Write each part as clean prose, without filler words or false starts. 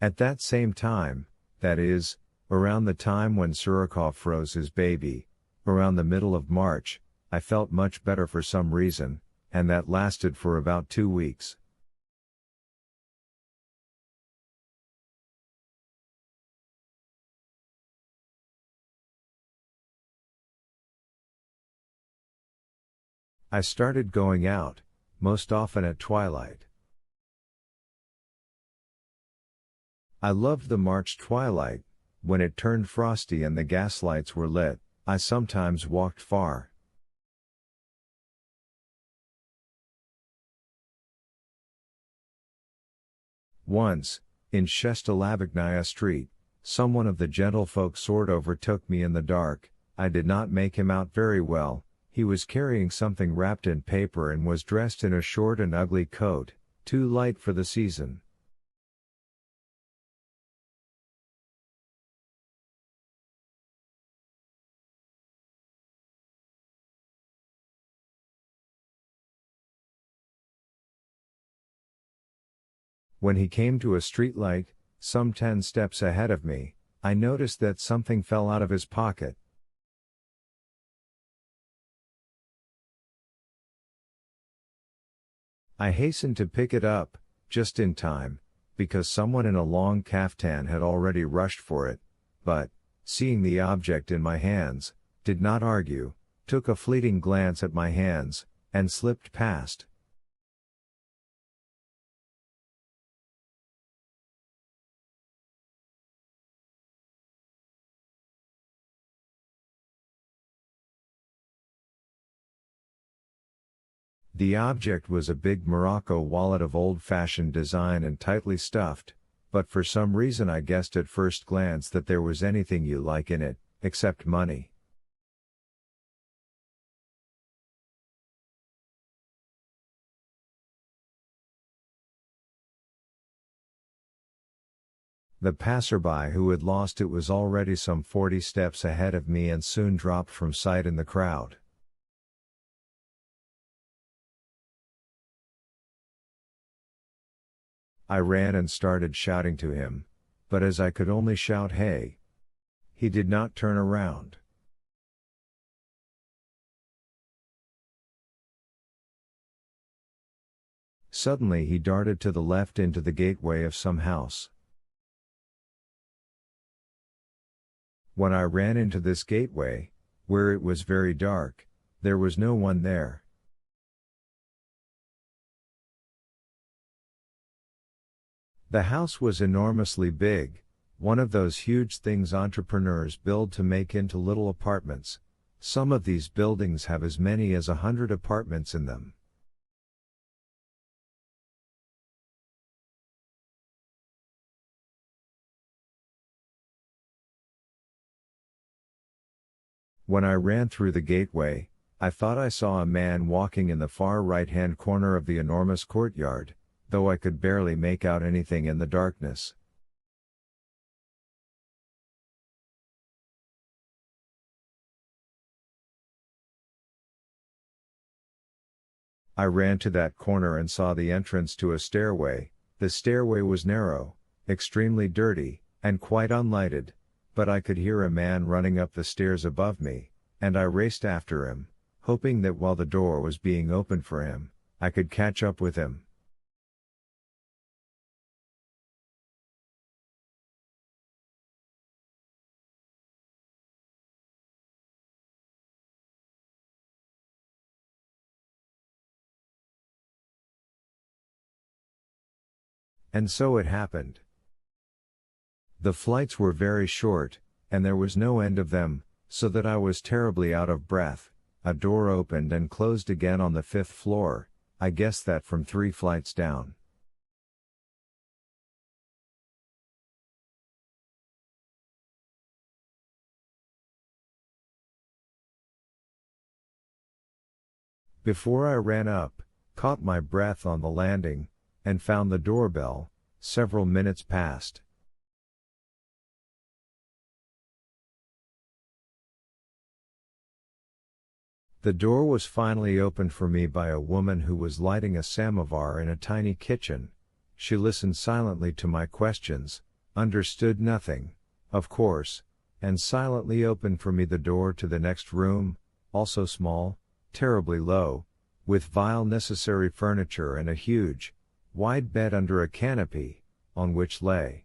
At that same time, that is, around the time when Surikov froze his baby, around the middle of March, I felt much better for some reason, and that lasted for about 2 weeks. I started going out, most often at twilight. I loved the March twilight, when it turned frosty and the gaslights were lit. I sometimes walked far. Once, in Shestalavignaya Street, someone of the gentlefolk sort overtook me in the dark. I did not make him out very well. He was carrying something wrapped in paper and was dressed in a short and ugly coat, too light for the season. When he came to a streetlight, some 10 steps ahead of me, I noticed that something fell out of his pocket. I hastened to pick it up, just in time, because someone in a long kaftan had already rushed for it, but, seeing the object in my hands, did not argue, took a fleeting glance at my hands, and slipped past. The object was a big Morocco wallet of old-fashioned design and tightly stuffed, but for some reason I guessed at first glance that there was anything you like in it, except money. The passerby who had lost it was already some 40 steps ahead of me and soon dropped from sight in the crowd. I ran and started shouting to him, but as I could only shout "Hey!" he did not turn around. Suddenly he darted to the left into the gateway of some house. When I ran into this gateway, where it was very dark, there was no one there. The house was enormously big, one of those huge things entrepreneurs build to make into little apartments. Some of these buildings have as many as 100 apartments in them. When I ran through the gateway, I thought I saw a man walking in the far right-hand corner of the enormous courtyard, though I could barely make out anything in the darkness. I ran to that corner and saw the entrance to a stairway. The stairway was narrow, extremely dirty, and quite unlighted, but I could hear a man running up the stairs above me, and I raced after him, hoping that while the door was being opened for him, I could catch up with him. And so it happened. The flights were very short, and there was no end of them, so that I was terribly out of breath. A door opened and closed again on the 5th floor, I guessed that from 3 flights down. Before I ran up, caught my breath on the landing, and found the doorbell. Several minutes passed. The door was finally opened for me by a woman who was lighting a samovar in a tiny kitchen. She listened silently to my questions, understood nothing, of course, and silently opened for me the door to the next room, also small, terribly low, with vile necessary furniture and a huge, wide bed under a canopy, on which lay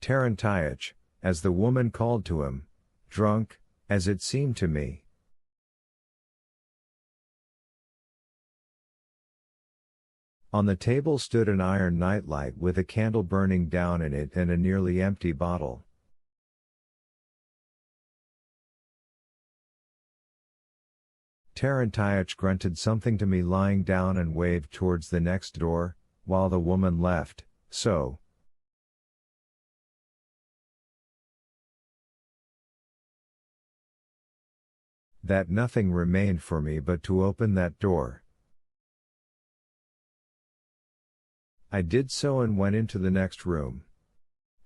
Terentiach, as the woman called to him, drunk, as it seemed to me. On the table stood an iron nightlight with a candle burning down in it and a nearly empty bottle. Terentiach grunted something to me lying down and waved towards the next door, while the woman left, so that nothing remained for me but to open that door. I did so and went into the next room.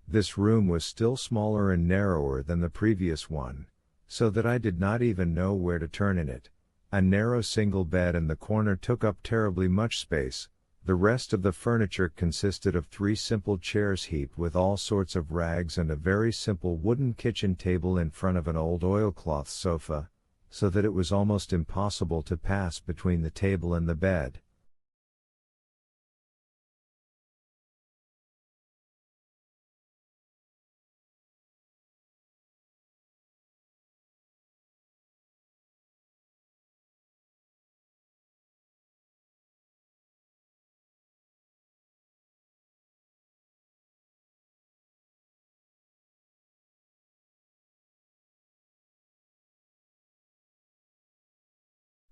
This room was still smaller and narrower than the previous one, so that I did not even know where to turn in it. A narrow single bed in the corner took up terribly much space. The rest of the furniture consisted of 3 simple chairs heaped with all sorts of rags and a very simple wooden kitchen table in front of an old oilcloth sofa, so that it was almost impossible to pass between the table and the bed.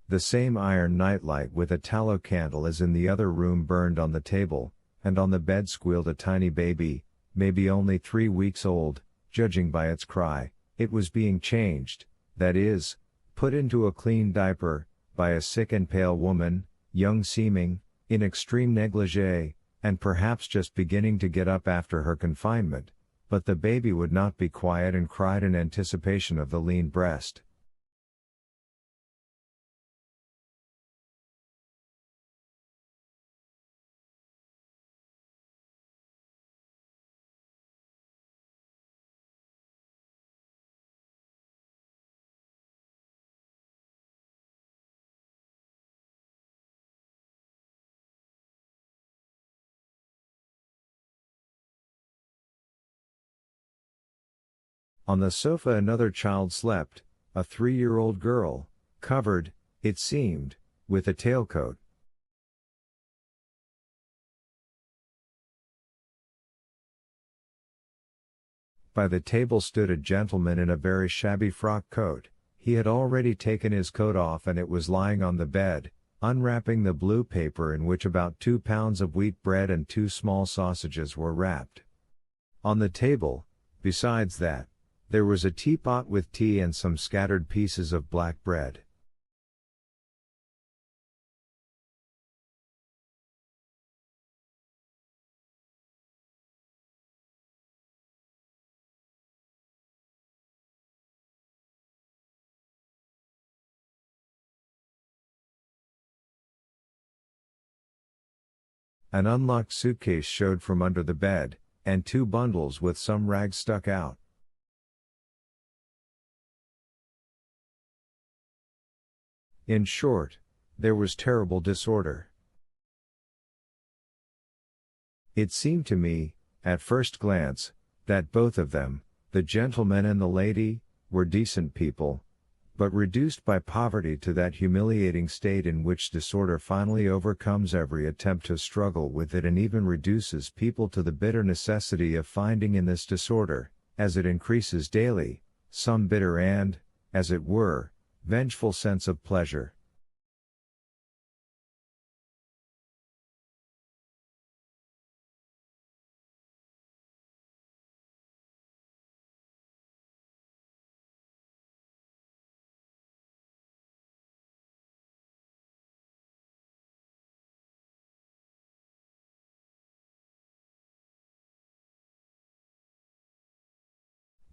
The same iron nightlight with a tallow candle as in the other room burned on the table, and on the bed squealed a tiny baby, maybe only 3 weeks old, judging by its cry. It was being changed, that is, put into a clean diaper, by a sick and pale woman, young seeming, in extreme negligee, and perhaps just beginning to get up after her confinement, but the baby would not be quiet and cried in anticipation of the lean breast. On the sofa another child slept, a 3-year-old girl, covered, it seemed, with a tailcoat. By the table stood a gentleman in a very shabby frock coat. He had already taken his coat off and it was lying on the bed, unwrapping the blue paper in which about 2 pounds of wheat bread and 2 small sausages were wrapped. On the table, besides that, there was a teapot with tea and some scattered pieces of black bread. An unlocked suitcase showed from under the bed, and 2 bundles with some rags stuck out. In short, there was terrible disorder. It seemed to me, at first glance, that both of them, the gentleman and the lady, were decent people, but reduced by poverty to that humiliating state in which disorder finally overcomes every attempt to struggle with it and even reduces people to the bitter necessity of finding in this disorder, as it increases daily, some bitter and, as it were, vengeful sense of pleasure.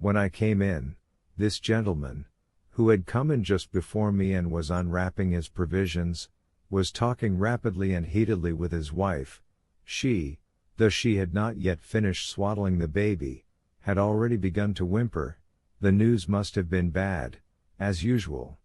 When I came in, this gentleman, who had come in just before me and was unwrapping his provisions, was talking rapidly and heatedly with his wife. She, though she had not yet finished swaddling the baby, had already begun to whimper. The news must have been bad, as usual.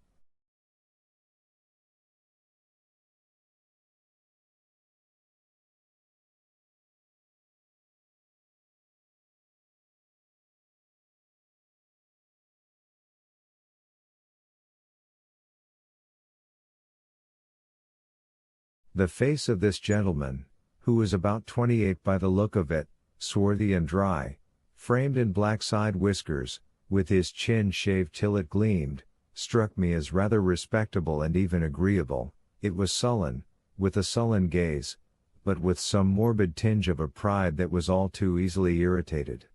The face of this gentleman, who was about 28 by the look of it, swarthy and dry, framed in black side whiskers, with his chin shaved till it gleamed, struck me as rather respectable and even agreeable. It was sullen, with a sullen gaze, but with some morbid tinge of a pride that was all too easily irritated.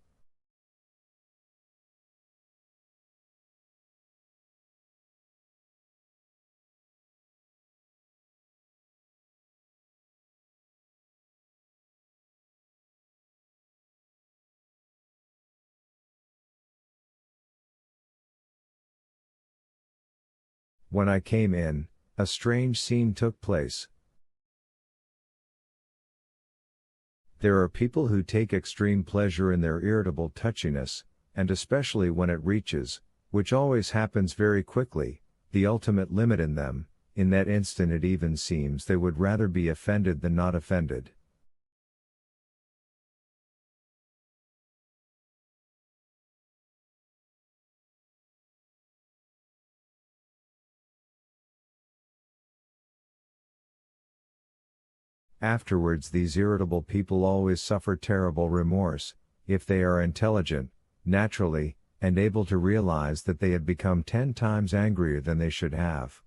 When I came in, a strange scene took place. There are people who take extreme pleasure in their irritable touchiness, and especially when it reaches, which always happens very quickly, the ultimate limit in them. In that instant it even seems they would rather be offended than not offended. Afterwards these irritable people always suffer terrible remorse, if they are intelligent, naturally, and able to realize that they had become 10 times angrier than they should have.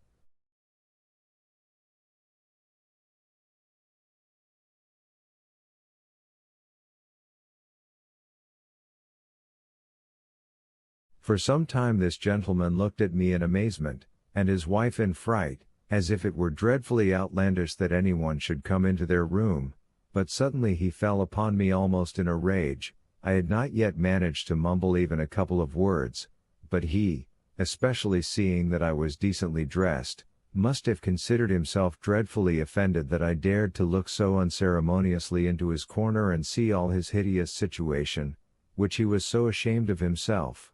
For some time this gentleman looked at me in amazement, and his wife in fright, as if it were dreadfully outlandish that anyone should come into their room, but suddenly he fell upon me almost in a rage. I had not yet managed to mumble even a couple of words, but he, especially seeing that I was decently dressed, must have considered himself dreadfully offended that I dared to look so unceremoniously into his corner and see all his hideous situation, which he was so ashamed of himself.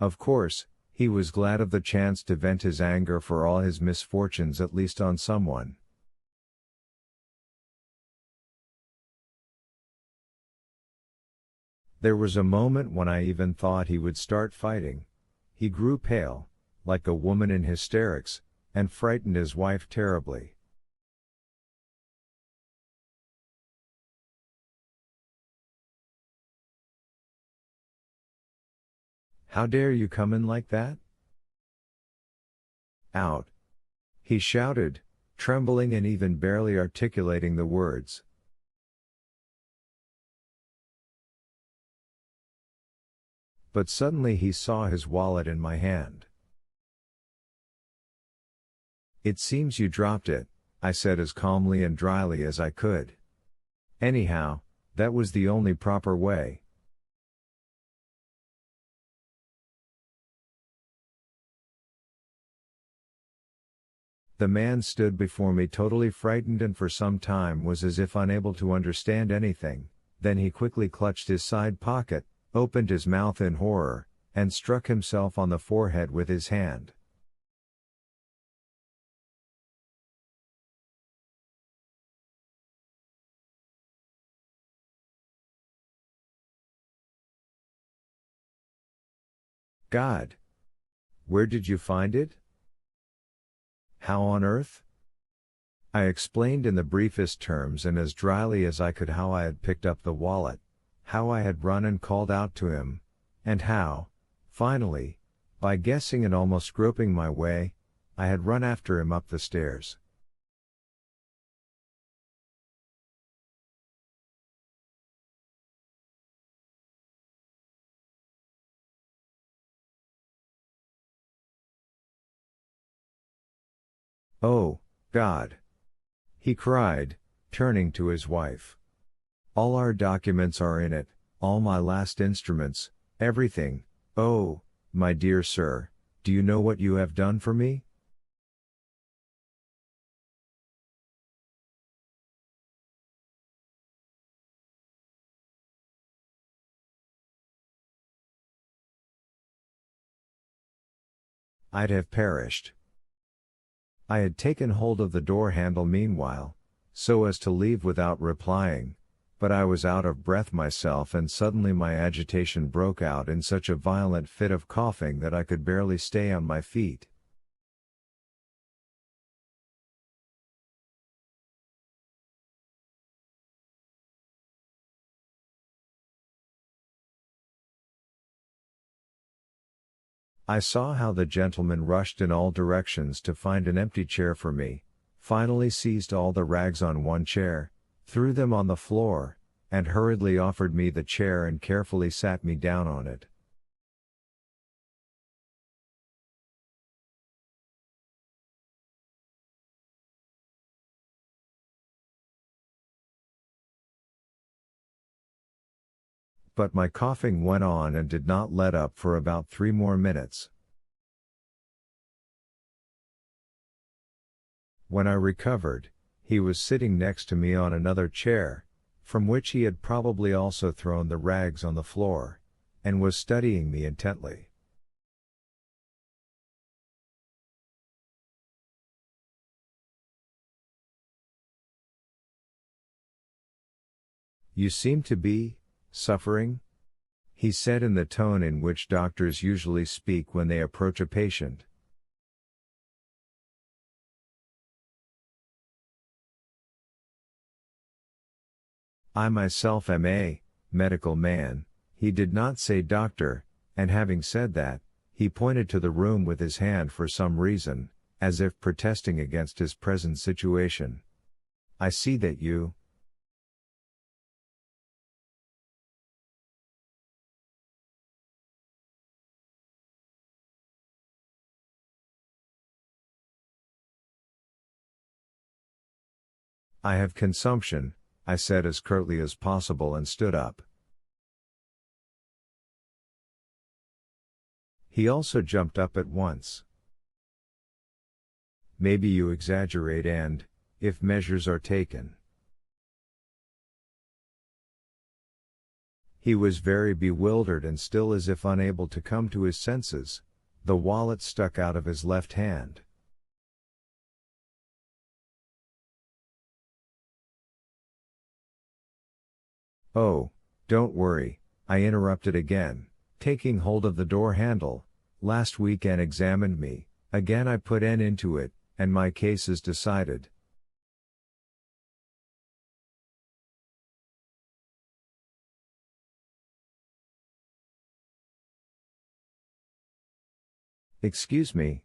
Of course, he was glad of the chance to vent his anger for all his misfortunes at least on someone. There was a moment when I even thought he would start fighting. He grew pale, like a woman in hysterics, and frightened his wife terribly. "How dare you come in like that? Out!" he shouted, trembling and even barely articulating the words. But suddenly he saw his wallet in my hand. "It seems you dropped it," I said as calmly and dryly as I could. "Anyhow, that was the only proper way." The man stood before me totally frightened and for some time was as if unable to understand anything. Then he quickly clutched his side pocket, opened his mouth in horror, and struck himself on the forehead with his hand. "God! Where did you find it? How on earth?" I explained in the briefest terms and as dryly as I could how I had picked up the wallet, how I had run and called out to him, and how, Finally, by guessing and almost groping my way, I had run after him up the stairs. "Oh, God!" he cried, turning to his wife. "All our documents are in it, all my last instruments, everything. Oh, my dear sir, do you know what you have done for me?" I'd have perished. I had taken hold of the door handle meanwhile, so as to leave without replying, but I was out of breath myself, and suddenly my agitation broke out in such a violent fit of coughing that I could barely stay on my feet. I saw how the gentleman rushed in all directions to find an empty chair for me, finally seized all the rags on one chair, threw them on the floor, and hurriedly offered me the chair and carefully sat me down on it. But my coughing went on and did not let up for about 3 more minutes. When I recovered, he was sitting next to me on another chair, from which he had probably also thrown the rags on the floor, and was studying me intently. "You seem to be suffering?" he said in the tone in which doctors usually speak when they approach a patient. I myself am a medical man, he did not say doctor, and having said that, he pointed to the room with his hand for some reason, as if protesting against his present situation. "I see that you I have consumption," I said as curtly as possible and stood up. He also jumped up at once. "Maybe you exaggerate and, if measures are taken." He was very bewildered and still as if unable to come to his senses. The wallet stuck out of his left hand. "Oh, don't worry," I interrupted again, taking hold of the door handle. "Last week N examined me, again I put N into it, and my case is decided." "Excuse me,